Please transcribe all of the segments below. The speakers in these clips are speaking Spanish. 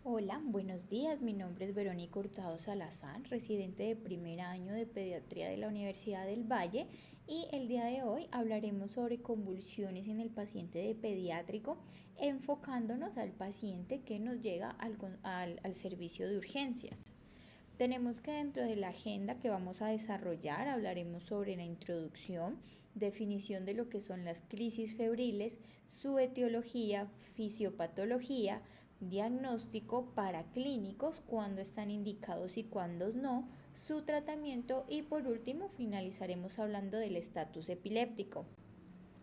Hola, buenos días. Mi nombre es Verónica Hurtado Salazar, residente de primer año de pediatría de la Universidad del Valle, y el día de hoy hablaremos sobre convulsiones en el paciente de pediátrico, enfocándonos al paciente que nos llega al servicio de urgencias. Tenemos que dentro de la agenda que vamos a desarrollar hablaremos sobre la introducción, definición de lo que son las crisis febriles, su etiología, fisiopatología, diagnóstico para clínicos, cuándo están indicados y cuándo no, su tratamiento y por último finalizaremos hablando del estatus epiléptico.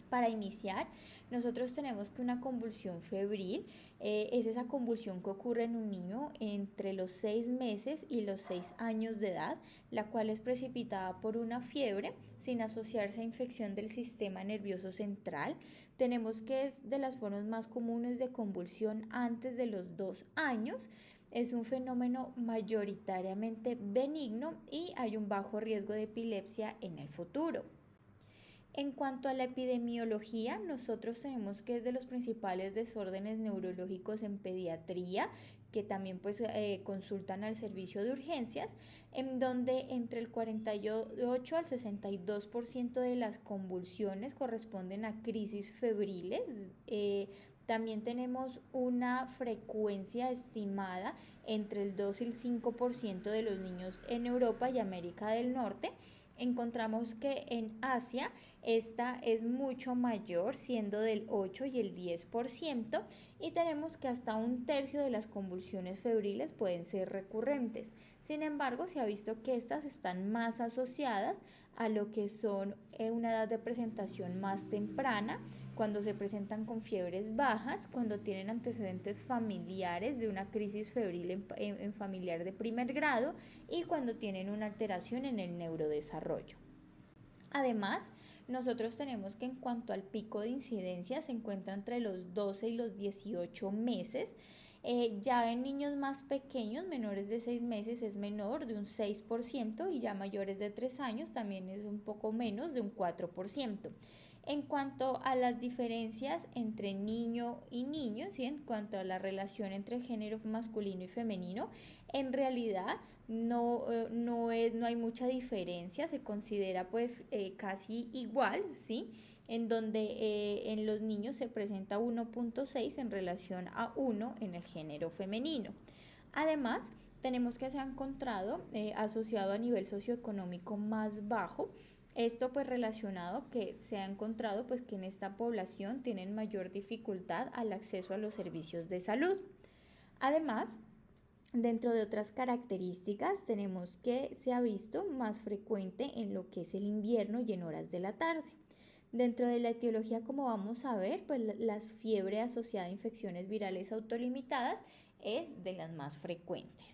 Para iniciar, nosotros tenemos que una convulsión febril es esa convulsión que ocurre en un niño entre los 6 meses y los 6 años de edad, la cual es precipitada por una fiebre sin asociarse a infección del sistema nervioso central. Tenemos que es de las formas más comunes de convulsión antes de los 2 años. Es un fenómeno mayoritariamente benigno y hay un bajo riesgo de epilepsia en el futuro. En cuanto a la epidemiología, nosotros tenemos que es de los principales desórdenes neurológicos en pediatría, que también consultan al servicio de urgencias, en donde entre el 48 al 62% de las convulsiones corresponden a crisis febriles. También tenemos una frecuencia estimada entre el 2 y el 5% de los niños en Europa y América del Norte. Encontramos que en Asia esta es mucho mayor, siendo del 8 y el 10%, y tenemos que hasta un tercio de las convulsiones febriles pueden ser recurrentes. Sin embargo, se ha visto que estas están más asociadas a lo que son una edad de presentación más temprana, cuando se presentan con fiebres bajas, cuando tienen antecedentes familiares de una crisis febril en familiar de primer grado y cuando tienen una alteración en el neurodesarrollo. Además, nosotros tenemos que en cuanto al pico de incidencia se encuentra entre los 12 y los 18 meses. Ya en niños más pequeños, menores de 6 meses, es menor de un 6% y ya mayores de 3 años también es un poco menos de un 4%. En cuanto a las diferencias entre niño y niño, ¿sí? En cuanto a la relación entre género masculino y femenino, en realidad no hay mucha diferencia, se considera casi igual, ¿sí? En donde en los niños se presenta 1.6 en relación a 1 en el género femenino. Además, tenemos que se ha encontrado asociado a nivel socioeconómico más bajo. Esto pues relacionado que se ha encontrado pues que en esta población tienen mayor dificultad al acceso a los servicios de salud. Además, dentro de otras características tenemos que se ha visto más frecuente en lo que es el invierno y en horas de la tarde. Dentro de la etiología, como vamos a ver, pues la fiebre asociada a infecciones virales autolimitadas es de las más frecuentes.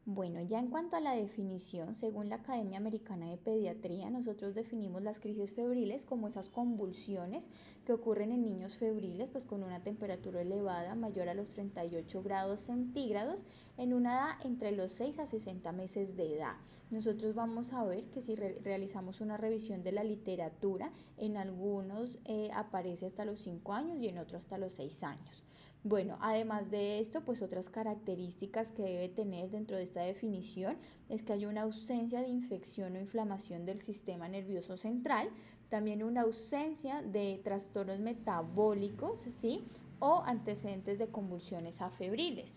Bueno, ya en cuanto a la definición, según la Academia Americana de Pediatría, nosotros definimos las crisis febriles como esas convulsiones que ocurren en niños febriles, pues con una temperatura elevada mayor a los 38 grados centígrados en una edad entre los 6 a 60 meses de edad. Nosotros vamos a ver que si realizamos una revisión de la literatura, en algunos aparece hasta los 5 años y en otros hasta los 6 años. Bueno, además de esto, pues otras características que debe tener dentro de esta definición es que hay una ausencia de infección o inflamación del sistema nervioso central, también una ausencia de trastornos metabólicos, ¿sí? O antecedentes de convulsiones afebriles.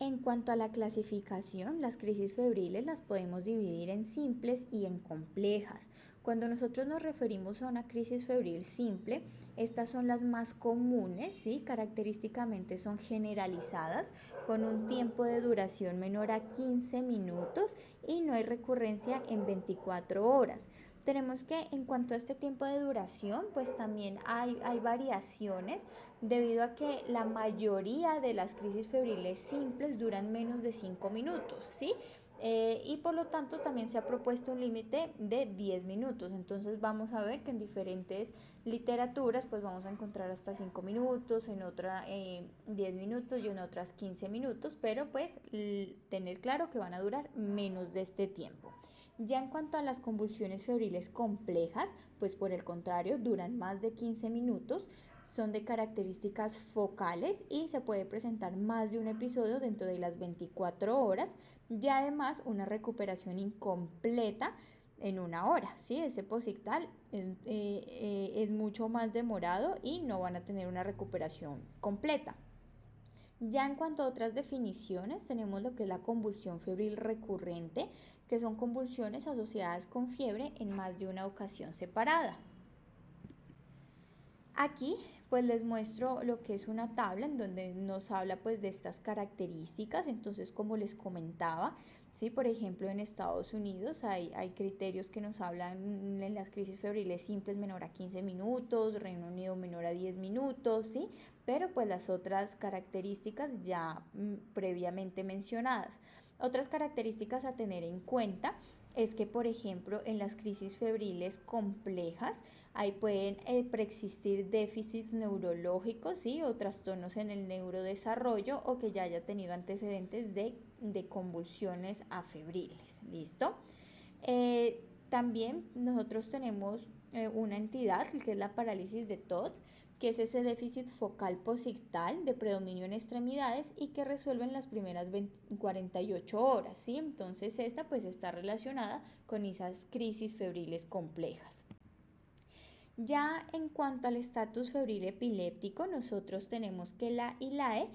En cuanto a la clasificación, las crisis febriles las podemos dividir en simples y en complejas. Cuando nosotros nos referimos a una crisis febril simple, estas son las más comunes, ¿sí? Característicamente son generalizadas, con un tiempo de duración menor a 15 minutos y no hay recurrencia en 24 horas. Tenemos que en cuanto a este tiempo de duración, pues también hay variaciones debido a que la mayoría de las crisis febriles simples duran menos de 5 minutos, ¿sí? Y por lo tanto también se ha propuesto un límite de 10 minutos. Entonces vamos a ver que en diferentes literaturas pues vamos a encontrar hasta 5 minutos, en otra 10 minutos y en otras 15 minutos, pero pues tener claro que van a durar menos de este tiempo. Ya en cuanto a las convulsiones febriles complejas, pues por el contrario duran más de 15 minutos, son de características focales y se puede presentar más de un episodio dentro de las 24 horas y además una recuperación incompleta en una hora, ¿sí? Ese posictal es mucho más demorado y no van a tener una recuperación completa. Ya en cuanto a otras definiciones, tenemos lo que es la convulsión febril recurrente, que son convulsiones asociadas con fiebre en más de una ocasión separada. Aquí pues les muestro lo que es una tabla en donde nos habla pues de estas características. Entonces, como les comentaba, ¿sí? Por ejemplo, en Estados Unidos hay criterios que nos hablan en las crisis febriles simples menor a 15 minutos, Reino Unido menor a 10 minutos, ¿sí? Pero pues las otras características ya previamente mencionadas. Otras características a tener en cuenta es que, por ejemplo, en las crisis febriles complejas, ahí pueden preexistir déficits neurológicos, ¿sí? O trastornos en el neurodesarrollo o que ya haya tenido antecedentes de convulsiones afebriles. ¿Listo? También nosotros tenemos una entidad que es la parálisis de Todd, que es ese déficit focal posictal de predominio en extremidades y que resuelve en las primeras 48 horas, ¿sí? Entonces esta pues está relacionada con esas crisis febriles complejas. Ya en cuanto al estatus febril epiléptico, nosotros tenemos que la ILAE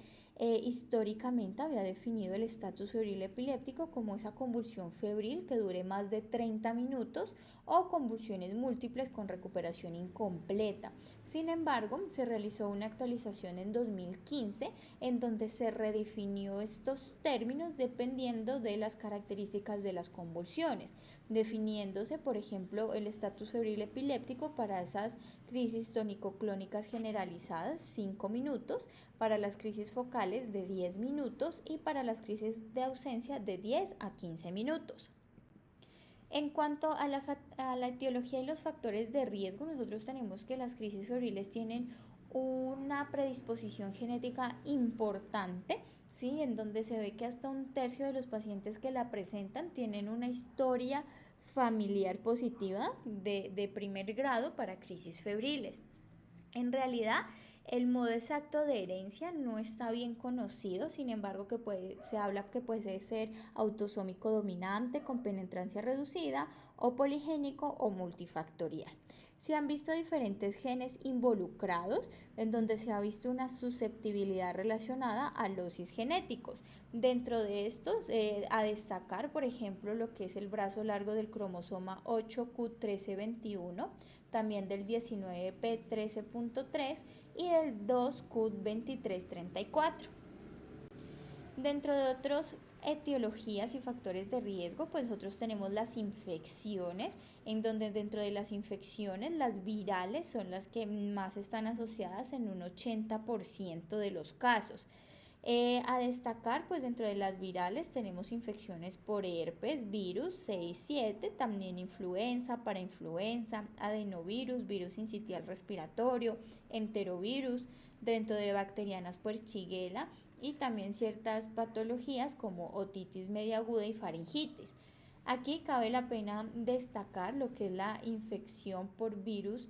históricamente había definido el estatus febril epiléptico como esa convulsión febril que dure más de 30 minutos o convulsiones múltiples con recuperación incompleta. Sin embargo, se realizó una actualización en 2015 en donde se redefinió estos términos dependiendo de las características de las convulsiones, definiéndose, por ejemplo, el estatus febril epiléptico para esas crisis tónico-clónicas generalizadas 5 minutos, para las crisis focales de 10 minutos y para las crisis de ausencia de 10 a 15 minutos. En cuanto a la etiología y los factores de riesgo, nosotros tenemos que las crisis febriles tienen una predisposición genética importante, ¿sí? En donde se ve que hasta un tercio de los pacientes que la presentan tienen una historia familiar positiva de primer grado para crisis febriles. En realidad, el modo exacto de herencia no está bien conocido, sin embargo se habla que puede ser autosómico dominante con penetrancia reducida o poligénico o multifactorial. Se han visto diferentes genes involucrados en donde se ha visto una susceptibilidad relacionada a losis genéticos. Dentro de estos, a destacar, por ejemplo, lo que es el brazo largo del cromosoma 8q1321, también del 19p13.3 y del 2q2334. Dentro de otros etiologías y factores de riesgo, pues nosotros tenemos las infecciones, en donde dentro de las infecciones las virales son las que más están asociadas en un 80% de los casos. A destacar, pues dentro de las virales tenemos infecciones por herpes, virus 6-7, también influenza, parainfluenza, adenovirus, virus sincitial respiratorio, enterovirus, dentro de bacterianas por Shigella y también ciertas patologías como otitis media aguda y faringitis. Aquí cabe la pena destacar lo que es la infección por virus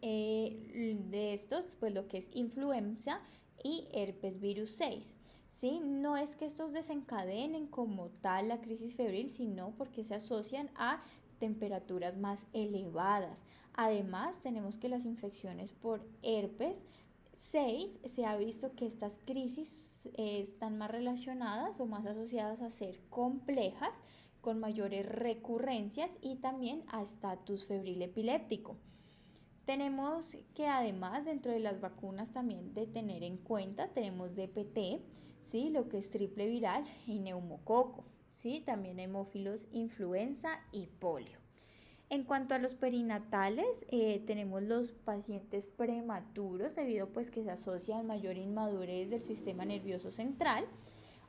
de estos, pues lo que es influenza y herpes virus 6. ¿Sí? No es que estos desencadenen como tal la crisis febril, sino porque se asocian a temperaturas más elevadas. Además, tenemos que las infecciones por herpes 6 se ha visto que estas crisis están más relacionadas o más asociadas a ser complejas, con mayores recurrencias y también a estatus febril epiléptico. Tenemos que además dentro de las vacunas también de tener en cuenta, tenemos DPT, ¿sí? Lo que es triple viral y neumococo, ¿sí? También hemófilos, influenza y polio. En cuanto a los perinatales, tenemos los pacientes prematuros debido pues que se asocia a mayor inmadurez del sistema nervioso central.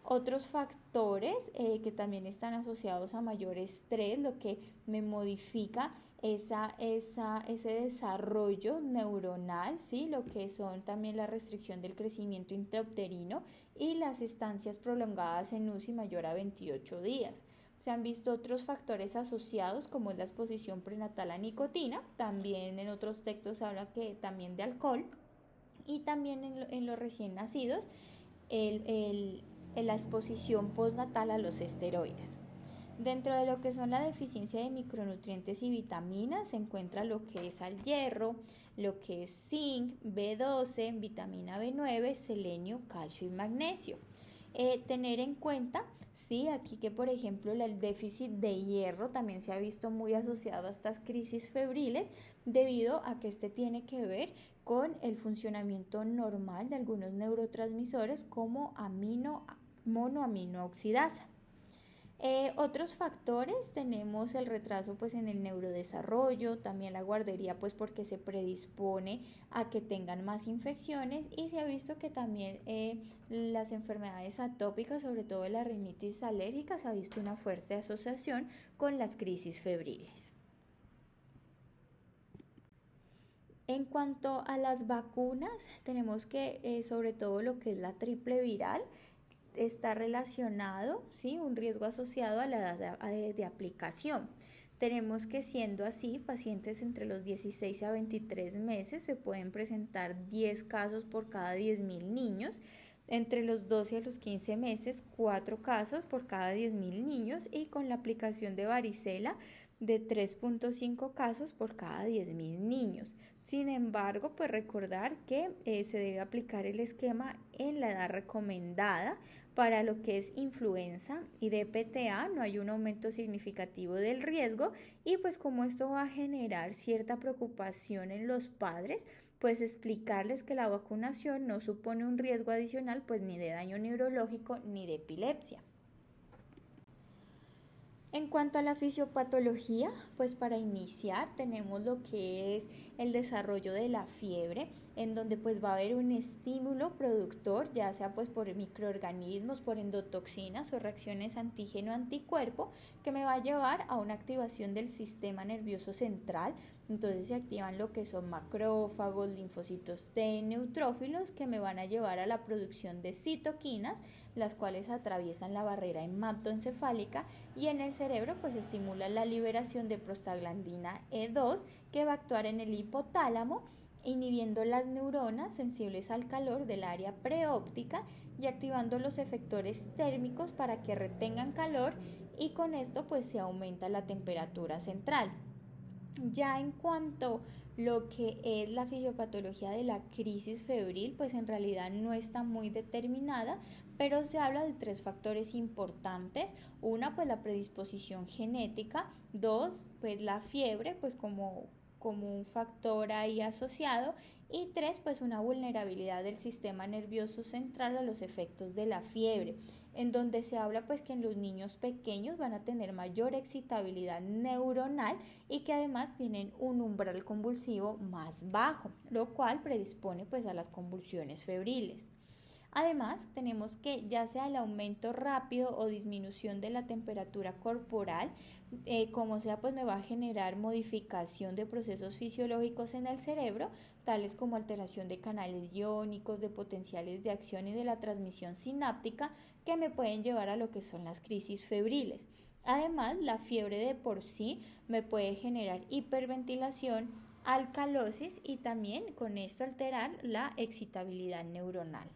Otros factores que también están asociados a mayor estrés, lo que me modifica ese desarrollo neuronal, ¿sí? Lo que son también la restricción del crecimiento intrauterino y las estancias prolongadas en UCI mayor a 28 días. Se han visto otros factores asociados como es la exposición prenatal a nicotina, también en otros textos se habla que también de alcohol, y también en los recién nacidos la exposición postnatal a los esteroides. Dentro de lo que son la deficiencia de micronutrientes y vitaminas se encuentra lo que es al hierro, lo que es zinc, B12, vitamina B9, selenio, calcio y magnesio. Tener en cuenta, sí, aquí que por ejemplo el déficit de hierro también se ha visto muy asociado a estas crisis febriles debido a que este tiene que ver con el funcionamiento normal de algunos neurotransmisores como monoaminooxidasa. Otros factores tenemos el retraso pues en el neurodesarrollo, también la guardería pues porque se predispone a que tengan más infecciones y se ha visto que también las enfermedades atópicas, sobre todo la rinitis alérgica, se ha visto una fuerte asociación con las crisis febriles. En cuanto a las vacunas, tenemos que sobre todo lo que es la triple viral, está relacionado, ¿sí? Un riesgo asociado a la edad de aplicación. Tenemos que siendo así, pacientes entre los 16 a 23 meses se pueden presentar 10 casos por cada 10.000 niños, entre los 12 a los 15 meses 4 casos por cada 10.000 niños y con la aplicación de varicela de 3.5 casos por cada 10.000 niños. Sin embargo, pues recordar que se debe aplicar el esquema en la edad recomendada. Para lo que es influenza y DPTA no hay un aumento significativo del riesgo y pues como esto va a generar cierta preocupación en los padres, pues explicarles que la vacunación no supone un riesgo adicional pues ni de daño neurológico ni de epilepsia. En cuanto a la fisiopatología, pues para iniciar tenemos lo que es el desarrollo de la fiebre, en donde pues va a haber un estímulo productor, ya sea pues por microorganismos, por endotoxinas o reacciones antígeno-anticuerpo, que me va a llevar a una activación del sistema nervioso central. Entonces se activan lo que son macrófagos, linfocitos T, neutrófilos, que me van a llevar a la producción de citoquinas, las cuales atraviesan la barrera hematoencefálica y en el cerebro pues estimula la liberación de prostaglandina E2 que va a actuar en el hipotálamo inhibiendo las neuronas sensibles al calor del área preóptica y activando los efectores térmicos para que retengan calor y con esto pues se aumenta la temperatura central. Ya en cuanto lo que es la fisiopatología de la crisis febril, pues en realidad no está muy determinada, pero se habla de 3 factores importantes. Una, pues la predisposición genética. 2, pues la fiebre, pues como un factor ahí asociado. Y 3, pues una vulnerabilidad del sistema nervioso central a los efectos de la fiebre, en donde se habla pues que en los niños pequeños van a tener mayor excitabilidad neuronal y que además tienen un umbral convulsivo más bajo, lo cual predispone pues a las convulsiones febriles. Además, tenemos que ya sea el aumento rápido o disminución de la temperatura corporal, como sea, pues me va a generar modificación de procesos fisiológicos en el cerebro, tales como alteración de canales iónicos, de potenciales de acción y de la transmisión sináptica, que me pueden llevar a lo que son las crisis febriles. Además, la fiebre de por sí me puede generar hiperventilación, alcalosis y también con esto alterar la excitabilidad neuronal.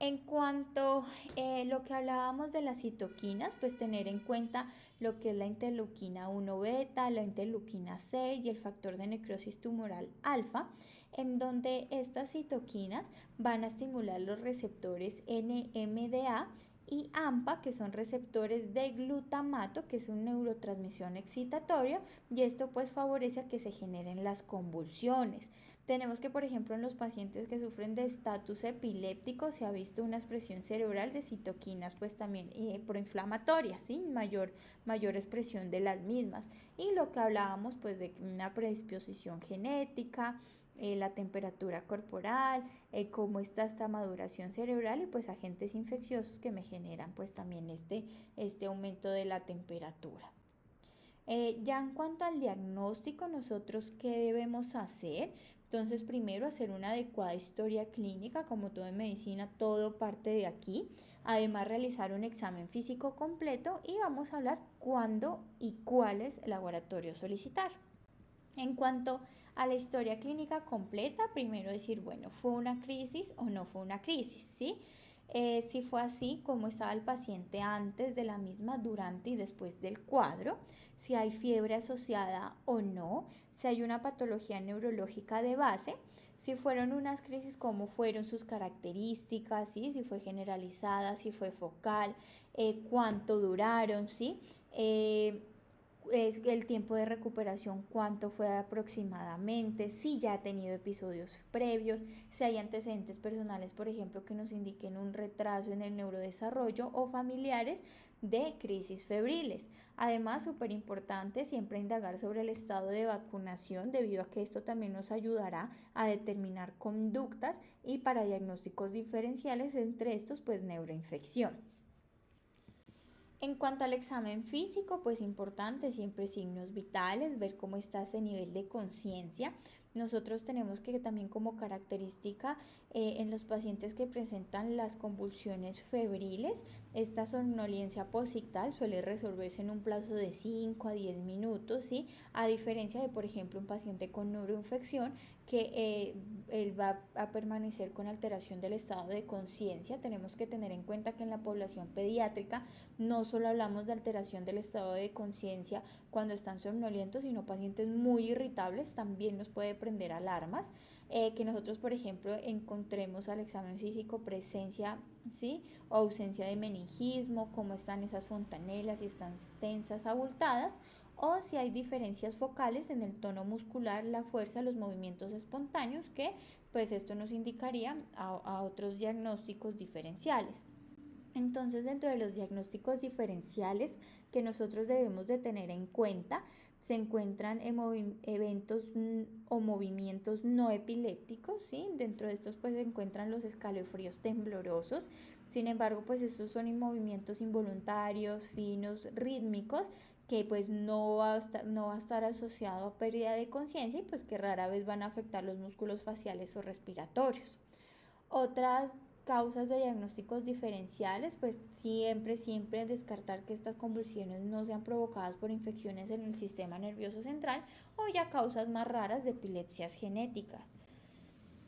En cuanto a lo que hablábamos de las citoquinas, pues tener en cuenta lo que es la interleuquina 1 beta, la interleuquina 6 y el factor de necrosis tumoral alfa, en donde estas citoquinas van a estimular los receptores NMDA y AMPA, que son receptores de glutamato, que es un neurotransmisión excitatorio, y esto pues favorece a que se generen las convulsiones. Tenemos que, por ejemplo, en los pacientes que sufren de estatus epiléptico se ha visto una expresión cerebral de citoquinas, pues también proinflamatorias, ¿sí? Mayor expresión de las mismas. Y lo que hablábamos, pues de una predisposición genética, la temperatura corporal, cómo está esta maduración cerebral y pues agentes infecciosos que me generan pues también este aumento de la temperatura. Ya en cuanto al diagnóstico, nosotros qué debemos hacer. Entonces, primero hacer una adecuada historia clínica, como todo en medicina, todo parte de aquí. Además, realizar un examen físico completo y vamos a hablar cuándo y cuáles laboratorios solicitar. En cuanto a la historia clínica completa, primero decir, bueno, ¿fue una crisis o no fue una crisis? ¿Sí? Si fue así, cómo estaba el paciente antes de la misma, durante y después del cuadro, si hay fiebre asociada o no, si hay una patología neurológica de base, si fueron unas crisis, cómo fueron sus características, ¿sí? Si fue generalizada, si fue focal, cuánto duraron, ¿sí? Es el tiempo de recuperación, cuánto fue aproximadamente, si ya ha tenido episodios previos, si hay antecedentes personales, por ejemplo, que nos indiquen un retraso en el neurodesarrollo o familiares de crisis febriles. Además, súper importante siempre indagar sobre el estado de vacunación, debido a que esto también nos ayudará a determinar conductas y para diagnósticos diferenciales, entre estos, pues neuroinfección. En cuanto al examen físico, pues importante, siempre signos vitales, ver cómo está ese nivel de conciencia. Nosotros tenemos que también como característica en los pacientes que presentan las convulsiones febriles, esta somnolencia posictal suele resolverse en un plazo de 5 a 10 minutos, ¿sí? A diferencia de, por ejemplo, un paciente con neuroinfección que él va a permanecer con alteración del estado de conciencia. Tenemos que tener en cuenta que en la población pediátrica no solo hablamos de alteración del estado de conciencia cuando están somnolientos, sino pacientes muy irritables también nos puede prender alarmas. Que nosotros, por ejemplo, encontremos al examen físico presencia, ¿sí? O ausencia de meningismo, cómo están esas fontanelas, si están tensas, abultadas, o si hay diferencias focales en el tono muscular, la fuerza, los movimientos espontáneos, que pues esto nos indicaría a otros diagnósticos diferenciales. Entonces, dentro de los diagnósticos diferenciales que nosotros debemos de tener en cuenta, se encuentran eventos o movimientos no epilépticos, ¿sí? Dentro de estos pues se encuentran los escalofríos temblorosos. Sin embargo, pues estos son movimientos involuntarios, finos, rítmicos, que pues no va a estar asociado a pérdida de conciencia y pues que rara vez van a afectar los músculos faciales o respiratorios. Otras causas de diagnósticos diferenciales, pues siempre descartar que estas convulsiones no sean provocadas por infecciones en el sistema nervioso central o ya causas más raras de epilepsias genéticas.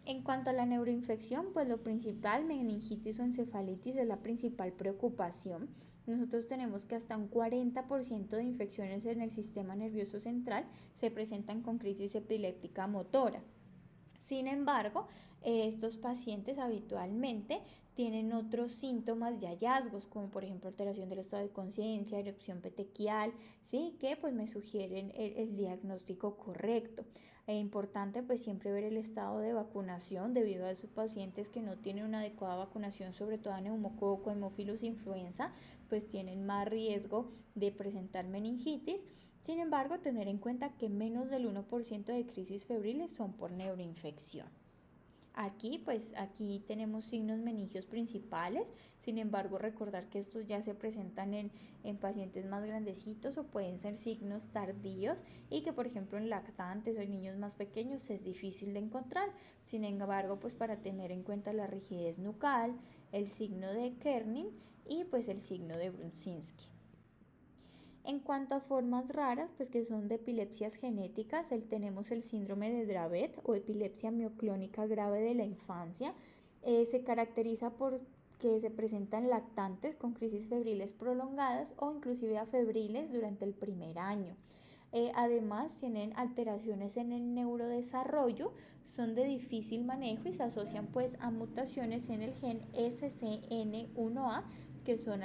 En cuanto a la neuroinfección, pues lo principal, meningitis o encefalitis es la principal preocupación. Nosotros tenemos que hasta un 40% de infecciones en el sistema nervioso central se presentan con crisis epiléptica motora. Sin embargo, estos pacientes habitualmente tienen otros síntomas y hallazgos, como por ejemplo alteración del estado de conciencia, erupción petequial, ¿sí? Que pues me sugieren el diagnóstico correcto. Es importante pues siempre ver el estado de vacunación debido a esos pacientes que no tienen una adecuada vacunación, sobre todo a neumococo, hemófilos, influenza, pues tienen más riesgo de presentar meningitis. Sin embargo, tener en cuenta que menos del 1% de crisis febriles son por neuroinfección. Aquí tenemos signos meningios principales. Sin embargo, recordar que estos ya se presentan en pacientes más grandecitos o pueden ser signos tardíos y que, por ejemplo, en lactantes o en niños más pequeños es difícil de encontrar. Sin embargo, pues para tener en cuenta la rigidez nucal, el signo de Kernin y pues el signo de Brudzinski. En cuanto a formas raras, pues que son de epilepsias genéticas, tenemos el síndrome de Dravet o epilepsia mioclónica grave de la infancia. Se caracteriza por que se presentan lactantes con crisis febriles prolongadas o inclusive afebriles durante el primer año. Además tienen alteraciones en el neurodesarrollo, son de difícil manejo y se asocian pues a mutaciones en el gen SCN1A que son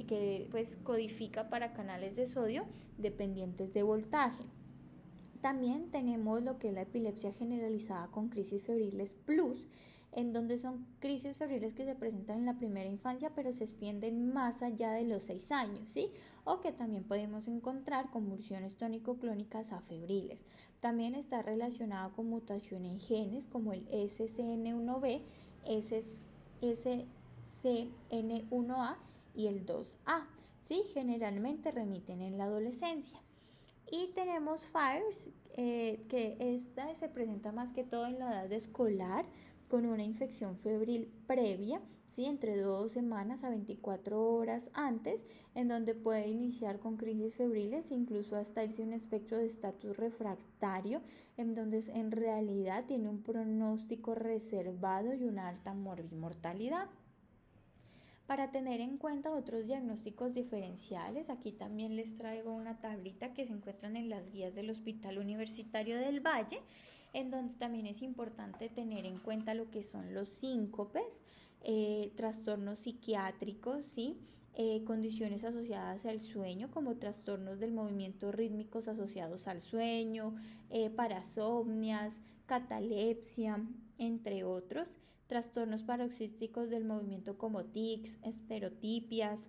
que pues codifica para canales de sodio dependientes de voltaje. También tenemos lo que es la epilepsia generalizada con crisis febriles plus, en donde son crisis febriles que se presentan en la primera infancia pero se extienden más allá de los 6 años, ¿sí? O que también podemos encontrar convulsiones tónico-clónicas afebriles. También está relacionado con mutación en genes como el SCN1B, SCN1A y el 2A, ¿sí? Generalmente remiten en la adolescencia. Y tenemos FIRES, que esta se presenta más que todo en la edad escolar, con una infección febril previa, ¿sí? Entre 2 semanas a 24 horas antes, en donde puede iniciar con crisis febriles, incluso hasta irse a un espectro de estatus refractario, en donde en realidad tiene un pronóstico reservado y una alta mortalidad. Para tener en cuenta otros diagnósticos diferenciales, aquí también les traigo una tablita que se encuentran en las guías del Hospital Universitario del Valle, en donde también es importante tener en cuenta lo que son los síncopes, trastornos psiquiátricos, ¿sí? Condiciones asociadas al sueño, como trastornos del movimiento rítmicos asociados al sueño, parasomnias, catalepsia, entre otros. Trastornos paroxísticos del movimiento como tics, estereotipias,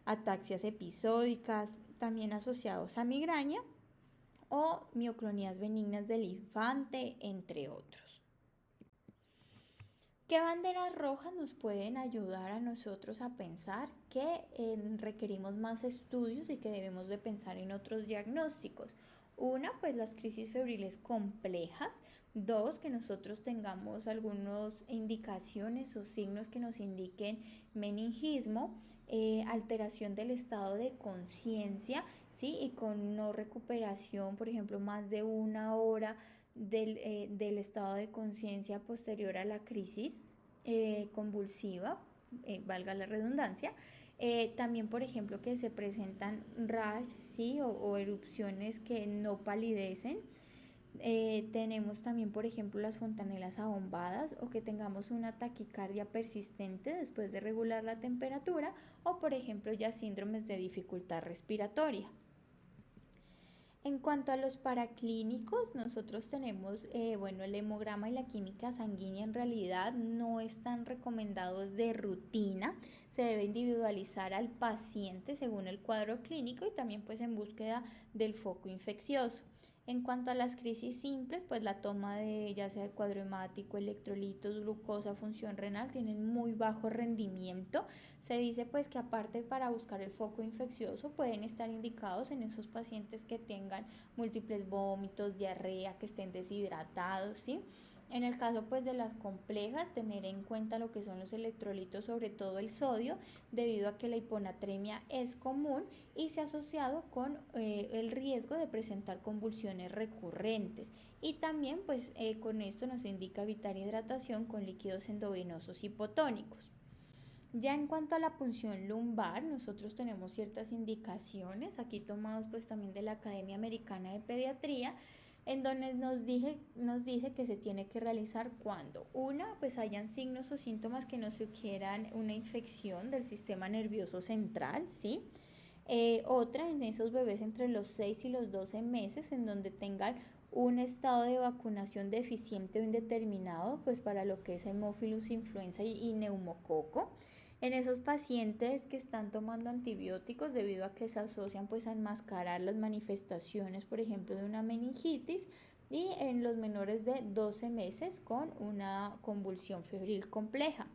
ataxias episódicas, también asociados a migraña o mioclonías benignas del infante, entre otros. ¿Qué banderas rojas nos pueden ayudar a nosotros a pensar que requerimos más estudios y que debemos de pensar en otros diagnósticos? Una, pues las crisis febriles complejas. Dos, que nosotros tengamos algunas indicaciones o signos que nos indiquen meningismo, alteración del estado de conciencia, ¿sí? Y con no recuperación, por ejemplo, más de una hora del estado de conciencia posterior a la crisis convulsiva, valga la redundancia. También, por ejemplo, que se presentan rash, ¿sí? o erupciones que no palidecen. Tenemos también, por ejemplo, las fontanelas abombadas o que tengamos una taquicardia persistente después de regular la temperatura o, por ejemplo, ya síndromes de dificultad respiratoria. En cuanto a los paraclínicos, nosotros tenemos, el hemograma y la química sanguínea en realidad no están recomendados de rutina, se debe individualizar al paciente según el cuadro clínico y también pues en búsqueda del foco infeccioso. En cuanto a las crisis simples, pues la toma de ya sea de cuadro hemático, electrolitos, glucosa, función renal tienen muy bajo rendimiento. Se dice pues que aparte para buscar el foco infeccioso pueden estar indicados en esos pacientes que tengan múltiples vómitos, diarrea, que estén deshidratados, ¿sí? En el caso pues de las complejas, tener en cuenta lo que son los electrolitos, sobre todo el sodio, debido a que la hiponatremia es común y se ha asociado con el riesgo de presentar convulsiones recurrentes. Y también pues con esto nos indica evitar hidratación con líquidos endovenosos hipotónicos. Ya en cuanto a la punción lumbar, nosotros tenemos ciertas indicaciones, aquí tomados pues también de la Academia Americana de Pediatría, en donde nos dice que se tiene que realizar cuando pues hayan signos o síntomas que nos sugieran una infección del sistema nervioso central, ¿sí? Otra en esos bebés entre los 6 y los 12 meses en donde tengan un estado de vacunación deficiente o indeterminado, pues para lo que es hemófilus influenza y neumococo. En esos pacientes que están tomando antibióticos debido a que se asocian pues a enmascarar las manifestaciones, por ejemplo, de una meningitis, y en los menores de 12 meses con una convulsión febril compleja.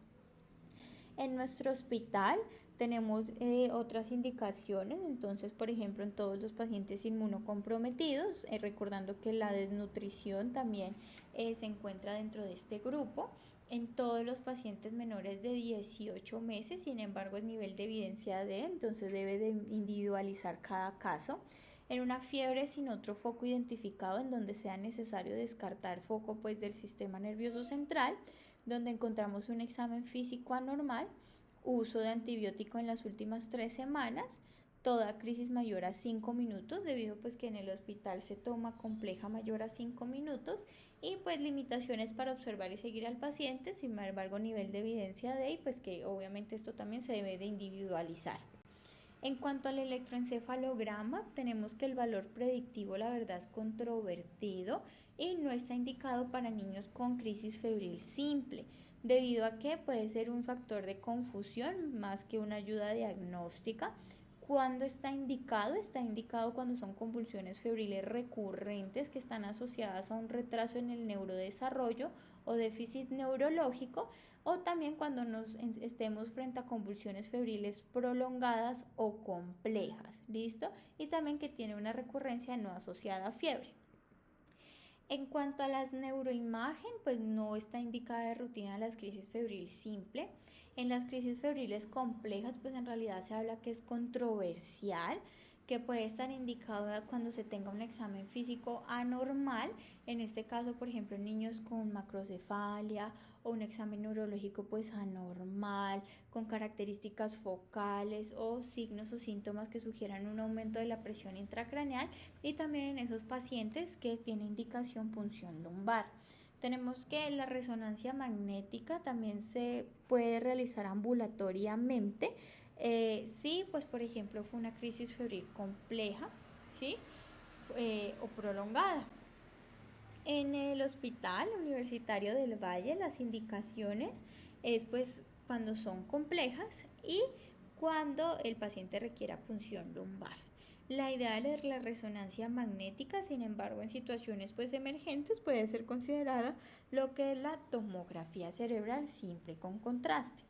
En nuestro hospital tenemos otras indicaciones, entonces por ejemplo en todos los pacientes inmunocomprometidos, recordando que la desnutrición también se encuentra dentro de este grupo. En todos los pacientes menores de 18 meses, sin embargo el nivel de evidencia entonces debe de individualizar cada caso. En una fiebre sin otro foco identificado en donde sea necesario descartar foco pues del sistema nervioso central, donde encontramos un examen físico anormal, uso de antibiótico en las últimas 3 semanas, toda crisis mayor a 5 minutos, debido pues que en el hospital se toma compleja mayor a 5 minutos, y pues limitaciones para observar y seguir al paciente, sin embargo nivel de evidencia y pues que obviamente esto también se debe de individualizar. En cuanto al electroencefalograma, tenemos que el valor predictivo la verdad es controvertido y no está indicado para niños con crisis febril simple, debido a que puede ser un factor de confusión más que una ayuda diagnóstica. ¿Cuándo está indicado? Está indicado cuando son convulsiones febriles recurrentes que están asociadas a un retraso en el neurodesarrollo o déficit neurológico, o también cuando estemos frente a convulsiones febriles prolongadas o complejas, ¿listo? Y también que tiene una recurrencia no asociada a fiebre. En cuanto a las neuroimagen, pues no está indicada de rutina la crisis febril simple. En las crisis febriles complejas, pues en realidad se habla que es controversial, que puede estar indicado cuando se tenga un examen físico anormal, en este caso, por ejemplo, en niños con macrocefalia o un examen neurológico pues anormal, con características focales o signos o síntomas que sugieran un aumento de la presión intracraneal, y también en esos pacientes que tienen indicación punción lumbar. Tenemos que la resonancia magnética también se puede realizar ambulatoriamente. Sí, pues por ejemplo fue una crisis febril compleja, ¿sí? O prolongada. En el Hospital Universitario del Valle las indicaciones es pues cuando son complejas y cuando el paciente requiera punción lumbar. La idea de la resonancia magnética, sin embargo, en situaciones pues emergentes puede ser considerada lo que es la tomografía cerebral simple con contraste.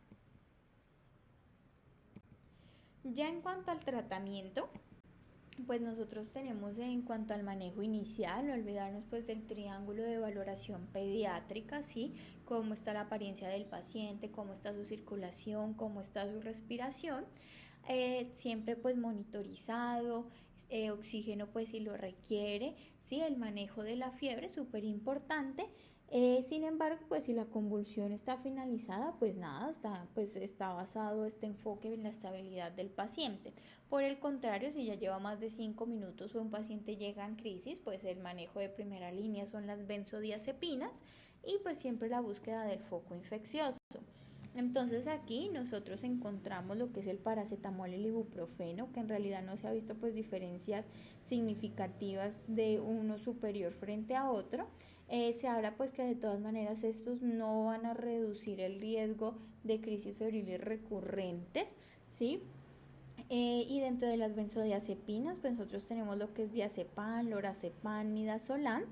Ya en cuanto al tratamiento, pues nosotros tenemos en cuanto al manejo inicial, no olvidarnos pues del triángulo de valoración pediátrica, ¿sí? Cómo está la apariencia del paciente, cómo está su circulación, cómo está su respiración, siempre pues monitorizado, oxígeno pues si lo requiere, ¿sí? El manejo de la fiebre, súper importante. Sin embargo, pues si la convulsión está finalizada, pues nada, está basado este enfoque en la estabilidad del paciente. Por el contrario, si ya lleva más de 5 minutos o un paciente llega en crisis, pues el manejo de primera línea son las benzodiazepinas y pues siempre la búsqueda del foco infeccioso. Entonces aquí nosotros encontramos lo que es el paracetamol y el ibuprofeno, que en realidad no se ha visto pues diferencias significativas de uno superior frente a otro. Se habla pues que de todas maneras estos no van a reducir el riesgo de crisis febriles recurrentes, ¿sí? Y dentro de las benzodiazepinas, pues nosotros tenemos lo que es diazepam, lorazepam, midazolam.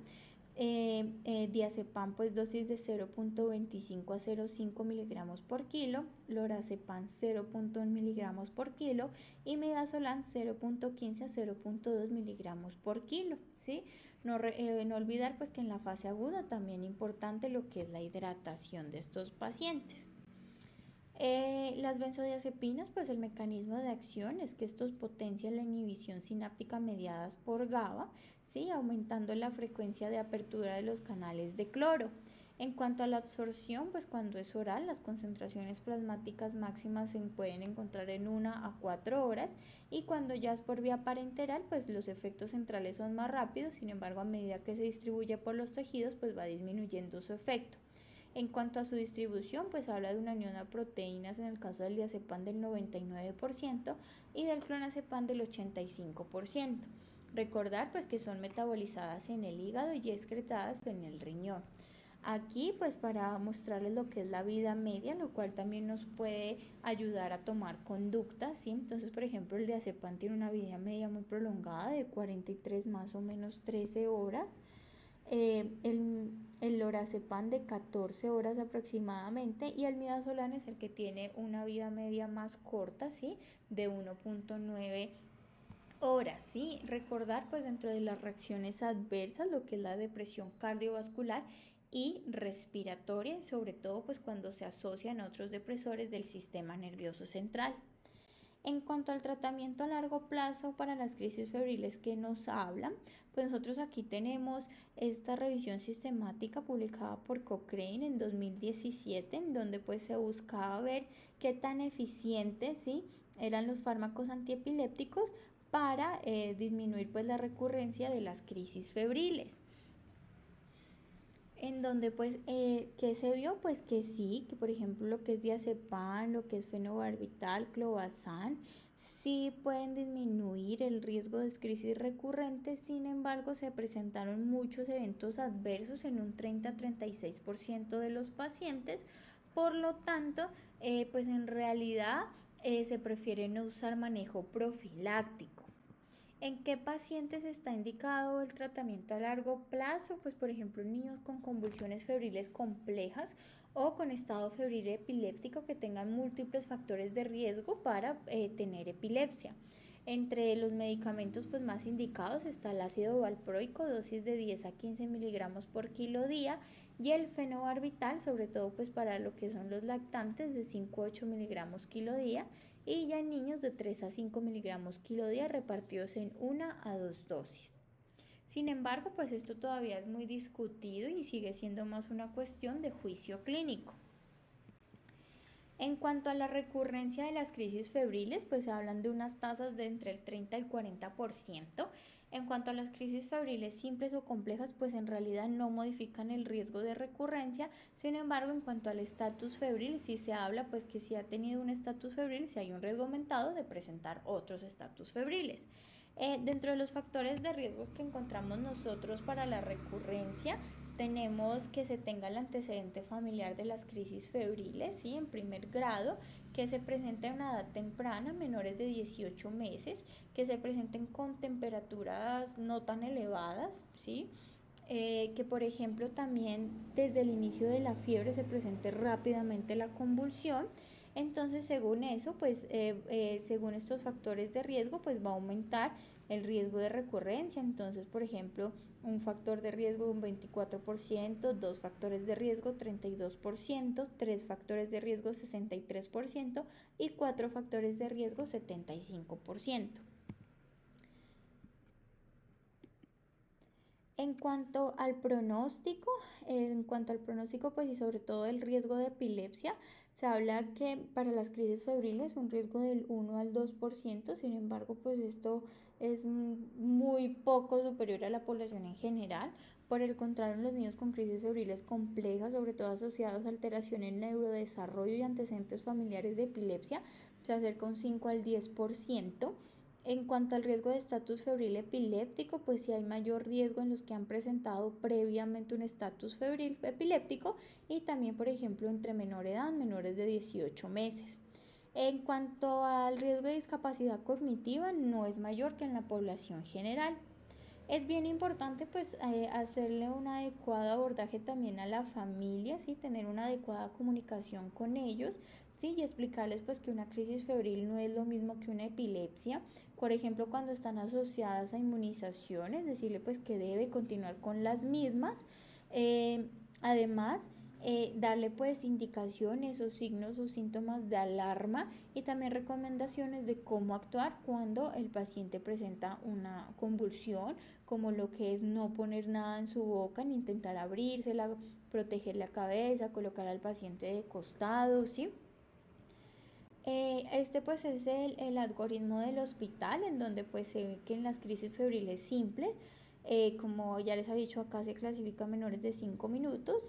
Diazepam, pues dosis de 0.25 a 0.5 miligramos por kilo, lorazepam 0.1 miligramos por kilo y midazolam 0.15 a 0.2 miligramos por kilo, ¿sí? No olvidar pues que en la fase aguda también importante lo que es la hidratación de estos pacientes. Las benzodiazepinas, pues el mecanismo de acción es que estos potencian la inhibición sináptica mediadas por GABA, ¿sí? Aumentando la frecuencia de apertura de los canales de cloro. En cuanto a la absorción, pues cuando es oral, las concentraciones plasmáticas máximas se pueden encontrar en 1 a 4 horas, y cuando ya es por vía parenteral, pues los efectos centrales son más rápidos, sin embargo, a medida que se distribuye por los tejidos, pues va disminuyendo su efecto. En cuanto a su distribución, pues habla de una unión a proteínas en el caso del diazepam del 99% y del clonazepam del 85%. Recordar pues que son metabolizadas en el hígado y excretadas en el riñón. Aquí pues para mostrarles lo que es la vida media, lo cual también nos puede ayudar a tomar conductas, ¿sí? Entonces, por ejemplo, el diazepam tiene una vida media muy prolongada de 43 más o menos 13 horas. El lorazepam de 14 horas aproximadamente, y el midazolam es el que tiene una vida media más corta, ¿sí? De 1.9 horas, ¿sí? Recordar pues dentro de las reacciones adversas lo que es la depresión cardiovascular y respiratoria, sobre todo pues cuando se asocian a otros depresores del sistema nervioso central. En cuanto al tratamiento a largo plazo para las crisis febriles que nos hablan, pues nosotros aquí tenemos esta revisión sistemática publicada por Cochrane en 2017, en donde pues se buscaba ver qué tan eficientes, ¿sí?, eran los fármacos antiepilépticos para disminuir pues la recurrencia de las crisis febriles. En donde pues, ¿qué se vio? Pues que sí, que por ejemplo lo que es diazepam, lo que es fenobarbital, clobazam, sí pueden disminuir el riesgo de crisis recurrentes. Sin embargo, se presentaron muchos eventos adversos en un 30-36% de los pacientes. Por lo tanto, pues en realidad se prefiere no usar manejo profiláctico. ¿En qué pacientes está indicado el tratamiento a largo plazo? Pues por ejemplo, niños con convulsiones febriles complejas o con estado febril epiléptico que tengan múltiples factores de riesgo para tener epilepsia. Entre los medicamentos pues más indicados está el ácido valproico, dosis de 10 a 15 miligramos por kilo día, y el fenobarbital, sobre todo pues para lo que son los lactantes, de 5 a 8 miligramos kilo día, y ya en niños de 3 a 5 miligramos kilo día repartidos en 1 a 2 dosis. Sin embargo, pues esto todavía es muy discutido y sigue siendo más una cuestión de juicio clínico. En cuanto a la recurrencia de las crisis febriles, pues se hablan de unas tasas de entre el 30 y el 40%. En cuanto a las crisis febriles simples o complejas, pues en realidad no modifican el riesgo de recurrencia. Sin embargo, en cuanto al estatus febril, sí se habla pues que si ha tenido un estatus febril, si hay un riesgo aumentado de presentar otros estatus febriles. Dentro de los factores de riesgo que encontramos nosotros para la recurrencia, tenemos que se tenga el antecedente familiar de las crisis febriles, ¿sí? En primer grado, que se presente a una edad temprana, menores de 18 meses, que se presenten con temperaturas no tan elevadas, ¿sí? Que por ejemplo también desde el inicio de la fiebre se presente rápidamente la convulsión. Entonces, según eso, pues según estos factores de riesgo, pues va a aumentar el riesgo de recurrencia. Entonces, por ejemplo, un factor de riesgo de un 24%, dos factores de riesgo 32%, tres factores de riesgo 63% y cuatro factores de riesgo 75%. En cuanto al pronóstico, pues y sobre todo el riesgo de epilepsia, se habla que para las crisis febriles un riesgo del 1 al 2%, sin embargo, pues esto es muy poco superior a la población en general. Por el contrario, en los niños con crisis febriles complejas, sobre todo asociados a alteración en neurodesarrollo y antecedentes familiares de epilepsia, se acerca un 5 al 10%. En cuanto al riesgo de estatus febril epiléptico, pues sí hay mayor riesgo en los que han presentado previamente un estatus febril epiléptico y también, por ejemplo, entre menor edad, menores de 18 meses. En cuanto al riesgo de discapacidad cognitiva, no es mayor que en la población general. Es bien importante pues hacerle un adecuado abordaje también a la familia, ¿sí? Tener una adecuada comunicación con ellos, ¿sí? Y explicarles pues que una crisis febril no es lo mismo que una epilepsia. Por ejemplo, cuando están asociadas a inmunizaciones, decirle pues que debe continuar con las mismas. Además, darle pues indicaciones o signos o síntomas de alarma y también recomendaciones de cómo actuar cuando el paciente presenta una convulsión, como lo que es no poner nada en su boca ni intentar abrírsela, proteger la cabeza, colocar al paciente de costado, ¿sí? Este pues es el algoritmo del hospital en donde pues se ve que en las crisis febriles simples, como ya les he dicho acá se clasifica menores de 5 minutos,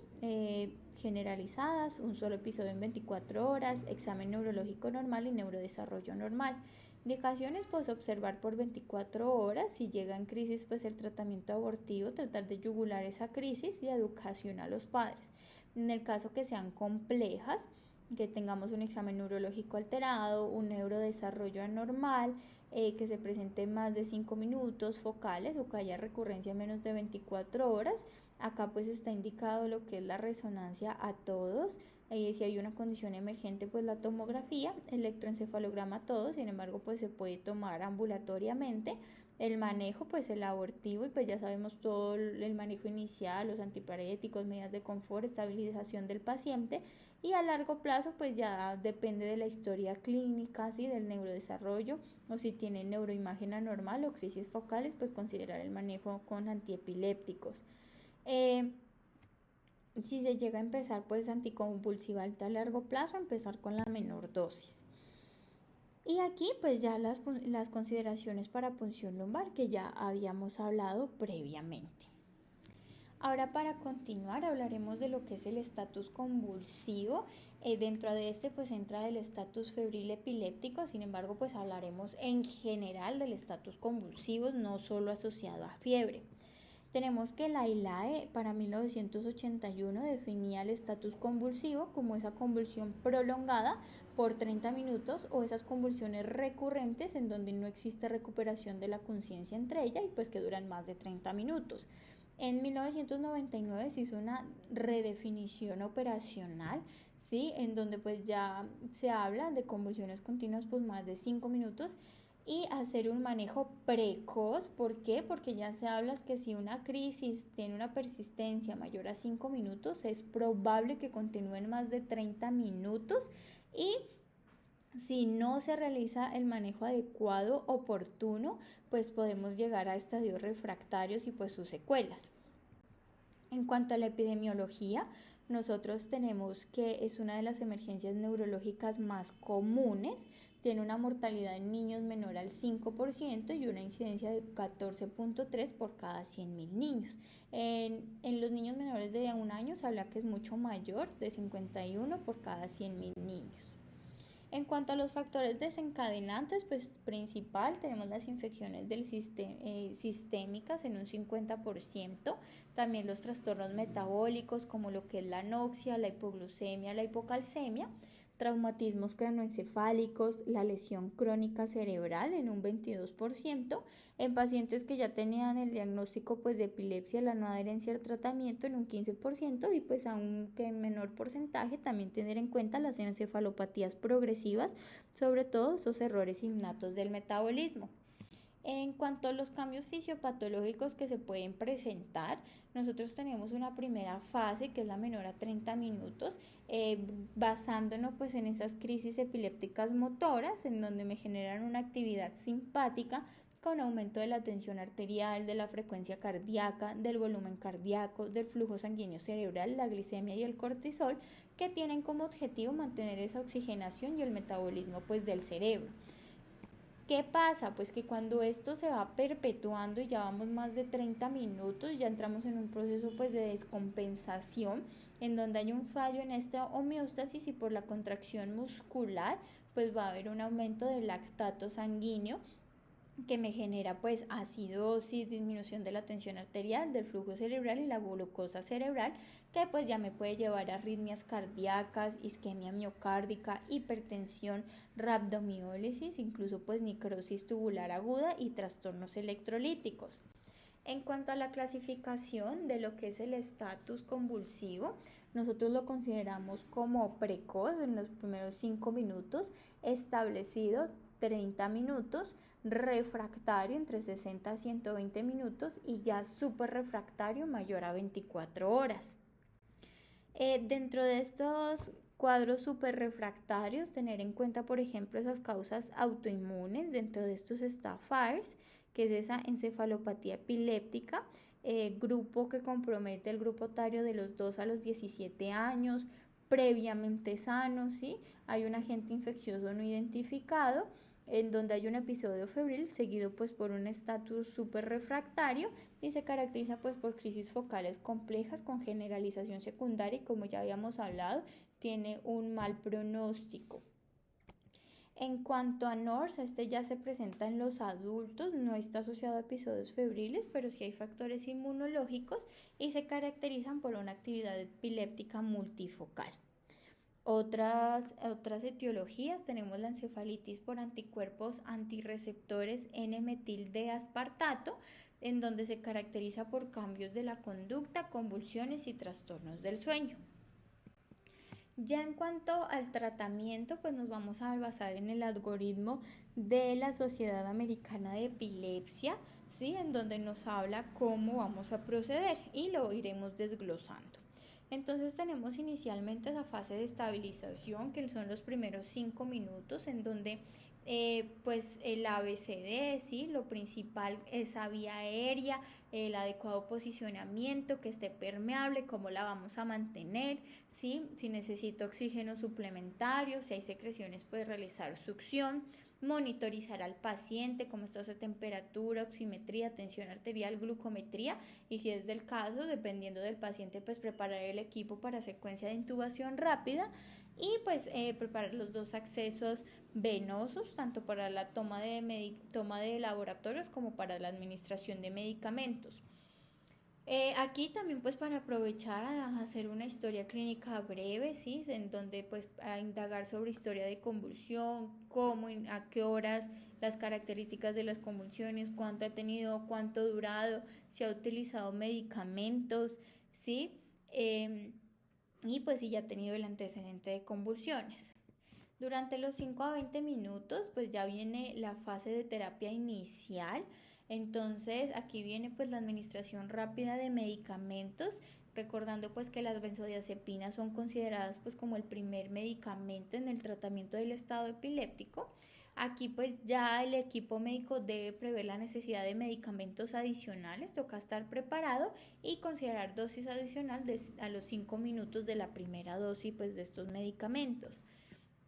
generalizadas, un solo episodio en 24 horas, examen neurológico normal y neurodesarrollo normal. Indicaciones pues observar por 24 horas, si llega en crisis pues el tratamiento abortivo, tratar de yugular esa crisis y educación a los padres. En el caso que sean complejas, que tengamos un examen neurológico alterado, un neurodesarrollo anormal, que se presente más de 5 minutos focales o que haya recurrencia en menos de 24 horas. Acá pues está indicado lo que es la resonancia a todos. Si hay una condición emergente, pues la tomografía, electroencefalograma a todos, sin embargo, pues se puede tomar ambulatoriamente. El manejo, pues el abortivo, y pues ya sabemos todo el manejo inicial, los antiparéticos, medidas de confort, estabilización del paciente, y a largo plazo pues ya depende de la historia clínica, ¿sí? Del neurodesarrollo o si tiene neuroimagen anormal o crisis focales, pues considerar el manejo con antiepilépticos. Si se llega a empezar pues anticonvulsiva a largo plazo, empezar con la menor dosis. Y aquí pues ya las consideraciones para punción lumbar que ya habíamos hablado previamente. Ahora para continuar hablaremos de lo que es el estatus convulsivo. Dentro de este pues entra el estatus febril epiléptico, sin embargo pues hablaremos en general del estatus convulsivo, no solo asociado a fiebre. Tenemos que la ILAE para 1981 definía el estatus convulsivo como esa convulsión prolongada por 30 minutos o esas convulsiones recurrentes en donde no existe recuperación de la conciencia entre ellas y pues que duran más de 30 minutos. En 1999 se hizo una redefinición operacional, ¿sí? En donde pues ya se habla de convulsiones continuas por más de 5 minutos y hacer un manejo precoz. ¿Por qué? Porque ya se habla que si una crisis tiene una persistencia mayor a 5 minutos, es probable que continúen más de 30 minutos y si no se realiza el manejo adecuado, oportuno, pues podemos llegar a estadios refractarios y pues sus secuelas. En cuanto a la epidemiología, nosotros tenemos que es una de las emergencias neurológicas más comunes, tiene una mortalidad en niños menor al 5% y una incidencia de 14.3 por cada 100.000 niños. En los niños menores de 1 año se habla que es mucho mayor, de 51 por cada 100.000 niños. En cuanto a los factores desencadenantes, pues principal tenemos las infecciones sistémicas en un 50%, también los trastornos metabólicos como lo que es la anoxia, la hipoglucemia, la hipocalcemia, traumatismos cranoencefálicos, la lesión crónica cerebral en un 22%, en pacientes que ya tenían el diagnóstico pues de epilepsia, la no adherencia al tratamiento en un 15% y pues aunque en menor porcentaje también tener en cuenta las encefalopatías progresivas, sobre todo esos errores innatos del metabolismo. En cuanto a los cambios fisiopatológicos que se pueden presentar, nosotros tenemos una primera fase que es la menor a 30 minutos, basándonos pues en esas crisis epilépticas motoras en donde me generan una actividad simpática con aumento de la tensión arterial, de la frecuencia cardíaca, del volumen cardíaco, del flujo sanguíneo cerebral, la glicemia y el cortisol, que tienen como objetivo mantener esa oxigenación y el metabolismo pues del cerebro. ¿Qué pasa? Pues que cuando esto se va perpetuando y ya vamos más de 30 minutos, ya entramos en un proceso pues de descompensación en donde hay un fallo en esta homeostasis y por la contracción muscular pues va a haber un aumento del lactato sanguíneo que me genera pues acidosis, disminución de la tensión arterial, del flujo cerebral y la glucosa cerebral, que pues ya me puede llevar a arritmias cardíacas, isquemia miocárdica, hipertensión, rhabdomiólisis, incluso pues necrosis tubular aguda y trastornos electrolíticos. En cuanto a la clasificación de lo que es el estatus convulsivo, nosotros lo consideramos como precoz en los primeros 5 minutos, establecido 30 minutos, refractario entre 60 a 120 minutos y ya súper refractario mayor a 24 horas. Dentro de estos cuadros súper refractarios, tener en cuenta, por ejemplo, esas causas autoinmunes. Dentro de estos está FAERS, que es esa encefalopatía epiléptica, grupo que compromete el grupo etario de los 2 a los 17 años, previamente sano, ¿sí? Hay un agente infeccioso no identificado, en donde hay un episodio febril seguido pues por un estatus súper refractario y se caracteriza pues por crisis focales complejas con generalización secundaria y como ya habíamos hablado, tiene un mal pronóstico. En cuanto a NORS, este ya se presenta en los adultos, no está asociado a episodios febriles, pero sí hay factores inmunológicos y se caracterizan por una actividad epiléptica multifocal. Otras etiologías tenemos la encefalitis por anticuerpos antirreceptores N-metil D aspartato, en donde se caracteriza por cambios de la conducta, convulsiones y trastornos del sueño. Ya en cuanto al tratamiento, pues nos vamos a basar en el algoritmo de la Sociedad Americana de Epilepsia, ¿sí? En donde nos habla cómo vamos a proceder y lo iremos desglosando. Entonces tenemos inicialmente esa fase de estabilización, que son los primeros 5 minutos, en donde pues el ABCD, ¿sí? Lo principal es esa vía aérea, el adecuado posicionamiento, que esté permeable, cómo la vamos a mantener, ¿sí? Si necesito oxígeno suplementario, si hay secreciones, puede realizar succión, monitorizar al paciente, cómo está su temperatura, oximetría, tensión arterial, glucometría y si es del caso, dependiendo del paciente, pues preparar el equipo para secuencia de intubación rápida y pues preparar los 2 accesos venosos, tanto para la toma de laboratorios como para la administración de medicamentos. Aquí también pues para aprovechar a hacer una historia clínica breve, ¿sí? En donde pues a indagar sobre historia de convulsión, cómo, a qué horas, las características de las convulsiones, cuánto ha tenido, cuánto durado, si ha utilizado medicamentos, ¿sí? Y pues si ya ha tenido el antecedente de convulsiones. Durante los 5 a 20 minutos, pues ya viene la fase de terapia inicial. Entonces, aquí viene pues la administración rápida de medicamentos, recordando pues que las benzodiazepinas son consideradas pues como el primer medicamento en el tratamiento del estado epiléptico. Aquí pues ya el equipo médico debe prever la necesidad de medicamentos adicionales, toca estar preparado y considerar dosis adicional a los 5 minutos de la primera dosis pues de estos medicamentos.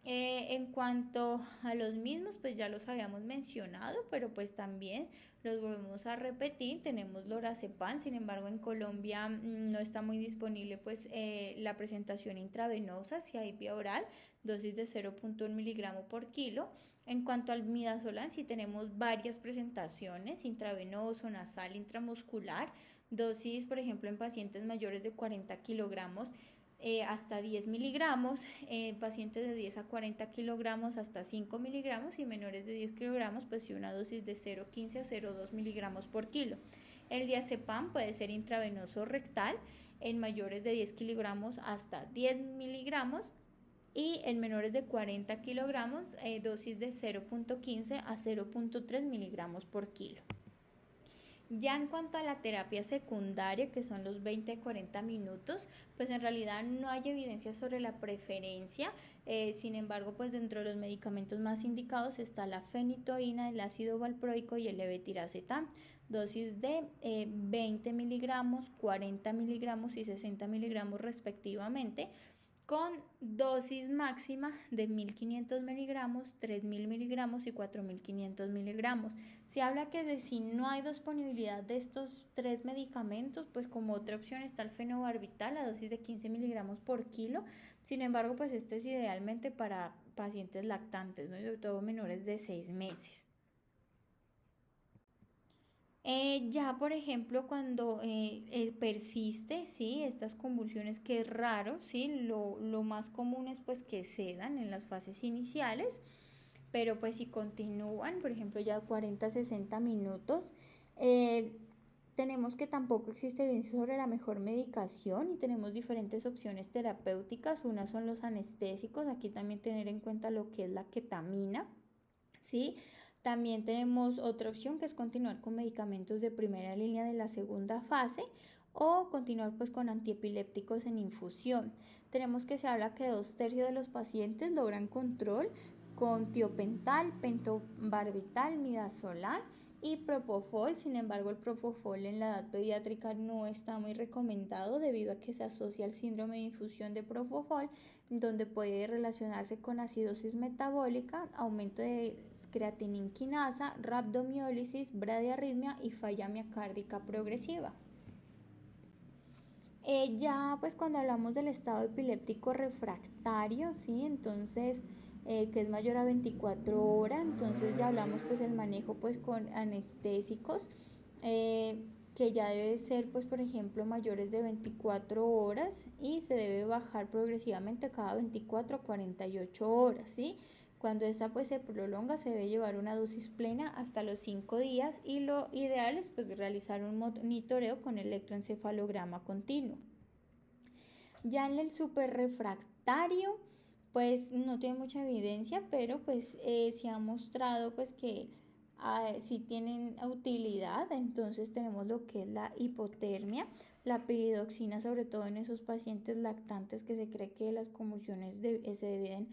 En cuanto a los mismos, pues ya los habíamos mencionado, pero pues también los volvemos a repetir. Tenemos lorazepam, sin embargo en Colombia no está muy disponible pues la presentación intravenosa, si hay vía oral, dosis de 0.1 miligramo por kilo. En cuanto al midazolam, sí tenemos varias presentaciones, intravenoso, nasal, intramuscular, dosis por ejemplo en pacientes mayores de 40 kilogramos hasta 10 miligramos, pacientes de 10 a 40 kilogramos hasta 5 miligramos y menores de 10 kilogramos, pues sí una dosis de 0,15 a 0,2 miligramos por kilo. El diazepam puede ser intravenoso rectal en mayores de 10 kilogramos hasta 10 miligramos y en menores de 40 kilogramos, dosis de 0,15 a 0,3 miligramos por kilo. Ya en cuanto a la terapia secundaria, que son los 20 a 40 minutos, pues en realidad no hay evidencia sobre la preferencia. Sin embargo, pues dentro de los medicamentos más indicados está la fenitoína, el ácido valproico y el levetiracetam. Dosis de 20 miligramos, 40 miligramos y 60 miligramos respectivamente, con dosis máxima de 1500 miligramos, 3000 miligramos y 4500 miligramos. Se habla que de si no hay disponibilidad de estos tres medicamentos, pues como otra opción está el fenobarbital, la dosis de 15 miligramos por kilo. Sin embargo, pues este es idealmente para pacientes lactantes, ¿no? Y sobre todo menores de 6 meses. Ya, por ejemplo, cuando persiste, ¿sí? Estas convulsiones, que es raro, ¿sí? Lo más común es pues que cedan en las fases iniciales, pero pues si continúan, por ejemplo, ya 40 a 60 minutos, tenemos que tampoco existe evidencia sobre la mejor medicación y tenemos diferentes opciones terapéuticas. Unas son los anestésicos, aquí también tener en cuenta lo que es la ketamina, ¿sí? También tenemos otra opción que es continuar con medicamentos de primera línea de la segunda fase o continuar pues con antiepilépticos en infusión. Tenemos que se habla que 2/3 de los pacientes logran control con tiopental, pentobarbital, midazolam y propofol. Sin embargo, el propofol en la edad pediátrica no está muy recomendado debido a que se asocia al síndrome de infusión de propofol, donde puede relacionarse con acidosis metabólica, aumento de creatininquinasa, rhabdomiólisis, bradiarritmia y falla miocárdica progresiva. Ya pues cuando hablamos del estado epiléptico refractario, ¿sí? Entonces, que es mayor a 24 horas, entonces ya hablamos pues el manejo pues con anestésicos, que ya debe ser pues por ejemplo mayores de 24 horas y se debe bajar progresivamente cada 24 a 48 horas, ¿sí? Cuando esta pues se prolonga se debe llevar una dosis plena hasta los 5 días y lo ideal es pues realizar un monitoreo con electroencefalograma continuo. Ya en el superrefractario pues no tiene mucha evidencia, pero pues se ha mostrado pues que sí tienen utilidad. Entonces tenemos lo que es la hipotermia, la piridoxina, sobre todo en esos pacientes lactantes que se cree que las convulsiones se deben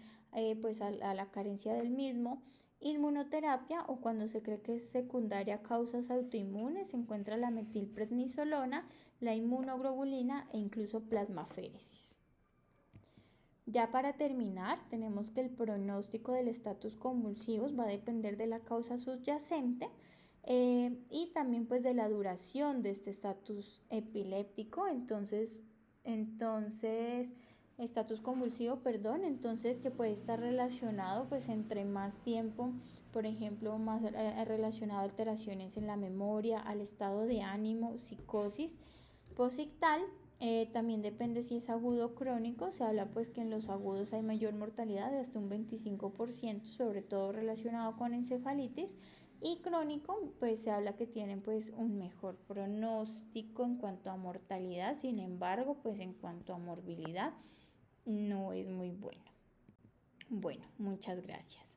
pues a la carencia del mismo. Inmunoterapia, o cuando se cree que es secundaria a causas autoinmunes, se encuentra la metilprednisolona, la inmunoglobulina e incluso plasmaféresis. Ya para terminar, tenemos que el pronóstico del estatus convulsivos va a depender de la causa subyacente y también pues de la duración de este estatus epiléptico. Entonces estatus convulsivo, perdón, entonces que puede estar relacionado pues entre más tiempo, por ejemplo, más relacionado a alteraciones en la memoria, al estado de ánimo, psicosis posictal. También depende si es agudo o crónico. Se habla pues que en los agudos hay mayor mortalidad de hasta un 25%, sobre todo relacionado con encefalitis, y crónico pues se habla que tienen pues un mejor pronóstico en cuanto a mortalidad. Sin embargo, pues en cuanto a morbilidad no es muy bueno. Bueno, muchas gracias.